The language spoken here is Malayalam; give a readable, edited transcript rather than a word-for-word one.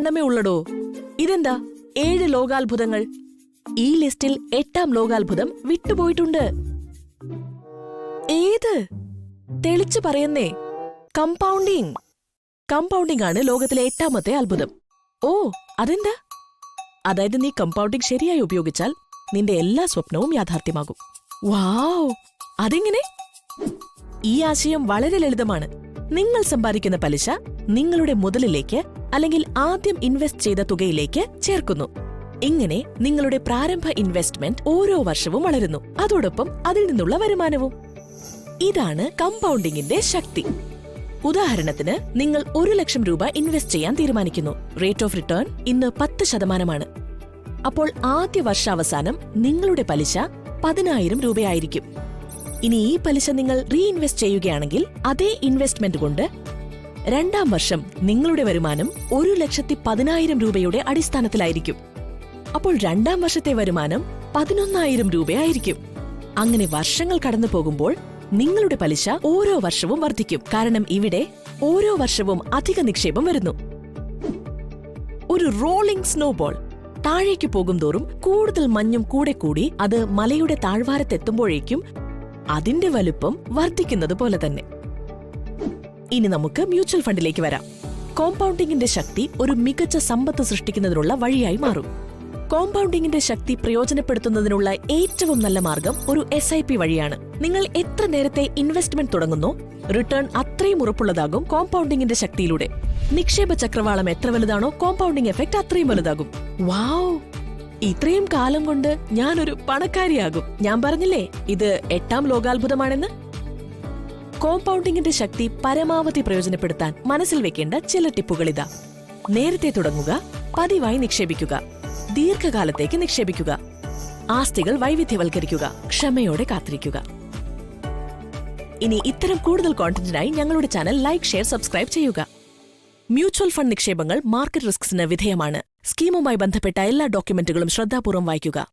എണ്ണമേ ഉള്ളടോ. ഇതെന്താ 7 ലോകാത്ഭുതങ്ങൾ? ഈ ലിസ്റ്റിൽ 8ാം ലോകാത്ഭുതം വിട്ടുപോയിട്ടുണ്ട്. ഏത്? തെളിച്ചു പറയുന്നേ. കമ്പൗണ്ടിംഗ്. കമ്പൗണ്ടിംഗ് ആണ് ലോകത്തിലെ 8ാമത്തെ അത്ഭുതം. ഓ, അതെന്താ? അതായത് നീ കമ്പൗണ്ടിംഗ് ശരിയായി ഉപയോഗിച്ചാൽ നിന്റെ എല്ലാ സ്വപ്നവും യാഥാർത്ഥ്യമാകും. വാവ്, അതെങ്ങനെ? ഈ ആശയം വളരെ ലളിതമാണ്. നിങ്ങൾ സമ്പാദിക്കുന്ന പലിശ നിങ്ങളുടെ മുതലിലേക്ക് അല്ലെങ്കിൽ ആദ്യം ഇൻവെസ്റ്റ് ചെയ്ത തുകയിലേക്ക് ചേർക്കുന്നു. ഇങ്ങനെ നിങ്ങളുടെ പ്രാരംഭ ഇൻവെസ്റ്റ്മെന്റ് ഓരോ വർഷവും വളരുന്നു, അതോടൊപ്പം അതിൽ നിന്നുള്ള വരുമാനവും. ഇതാണ് കമ്പൗണ്ടിങ്ങിന്റെ ശക്തി. ഉദാഹരണത്തിന്, നിങ്ങൾ 1 ലക്ഷം രൂപ ഇൻവെസ്റ്റ് ചെയ്യാൻ തീരുമാനിക്കുന്നു. റേറ്റ് ഓഫ് റിട്ടേൺ ഇന്ന് 10%. അപ്പോൾ ആദ്യ വർഷാവസാനം നിങ്ങളുടെ പലിശ 10,000 രൂപയായിരിക്കും. ഇനി ഈ പലിശ നിങ്ങൾ റീഇൻവെസ്റ്റ് ചെയ്യുകയാണെങ്കിൽ അതേ ഇൻവെസ്റ്റ്മെന്റ് കൊണ്ട് 2ാം വർഷം നിങ്ങളുടെ വരുമാനം 1,10,000 രൂപയുടെ അടിസ്ഥാനത്തിലായിരിക്കും. അപ്പോൾ 2ാം വർഷത്തെ വരുമാനം 11,000 രൂപയായിരിക്കും. അങ്ങനെ വർഷങ്ങൾ കടന്നു പോകുമ്പോൾ നിങ്ങളുടെ പലിശ ഓരോ വർഷവും വർദ്ധിക്കും. കാരണം ഇവിടെ ഓരോ വർഷവും അധിക നിക്ഷേപം വരുന്നു. ഒരു റോളിംഗ് സ്നോബോൾ. താഴേക്ക് പോകും തോറും കൂടുതൽ മഞ്ഞും കൂടെ കൂടി അത് മലയുടെ താഴ്വാരത്തെത്തുമ്പോഴേക്കും അതിന്റെ വലുപ്പം വർദ്ധിക്കുന്നത് പോലെ തന്നെ. ഇനി നമുക്ക് മ്യൂച്വൽ ഫണ്ടിലേക്ക് വരാം. കോമ്പൗണ്ടിങ്ങിന്റെ ശക്തി ഒരു മികച്ച സമ്പത്ത് സൃഷ്ടിക്കുന്നതിനുള്ള വഴിയായി മാറും. കോമ്പൗണ്ടിങ്ങിന്റെ ശക്തി പ്രയോജനപ്പെടുത്തുന്നതിനുള്ള ഏറ്റവും നല്ല മാർഗം ഒരു SIP വഴിയാണ്. നിങ്ങൾ എത്ര നേരത്തെ ഇൻവെസ്റ്റ്മെന്റ് തുടങ്ങുന്നോ റിട്ടേൺ അത്രയും ഉറപ്പുള്ളതാകും കോമ്പൗണ്ടിങ്ങിന്റെ ശക്തിയിലൂടെ. നിക്ഷേപ ചക്രവാളം എത്ര വലുതാണോ കോമ്പൗണ്ടിങ് എഫക്ട് അത്രയും വലുതാകും. വാവ്, ഇത്രയും കാലം കൊണ്ട് ഞാനൊരു പണക്കാരിയാകും. ഞാൻ പറഞ്ഞില്ലേ ഇത് 8ാം ലോകാത്ഭുതമാണെന്ന്. കോമ്പൗണ്ടിങ്ങിന്റെ ശക്തി പരമാവധി പ്രയോജനപ്പെടുത്താൻ മനസ്സിൽ വെക്കേണ്ട ചില ടിപ്പുകളിതാ. നേരത്തെ തുടങ്ങുക, പതിവായി നിക്ഷേപിക്കുക, ദീർഘകാലത്തേക്ക് നിക്ഷേപിക്കുക, ആസ്തികൾ വൈവിധ്യവൽക്കരിക്കുക, ക്ഷമയോടെ കാത്തിരിക്കുക. ഇനി ഇത്തരം കൂടുതൽ കോണ്ടന്റിനായി ഞങ്ങളുടെ ചാനൽ ലൈക്ക്, ഷെയർ, സബ്സ്ക്രൈബ് ചെയ്യുക. മ്യൂച്വൽ ഫണ്ട് നിക്ഷേപങ്ങൾ മാർക്കറ്റ് റിസ്ക്സിന് വിധേയമാണ്. സ്കീമുമായി ബന്ധപ്പെട്ട എല്ലാ ഡോക്യുമെന്റുകളും ശ്രദ്ധാപൂർവ്വം വായിക്കുക.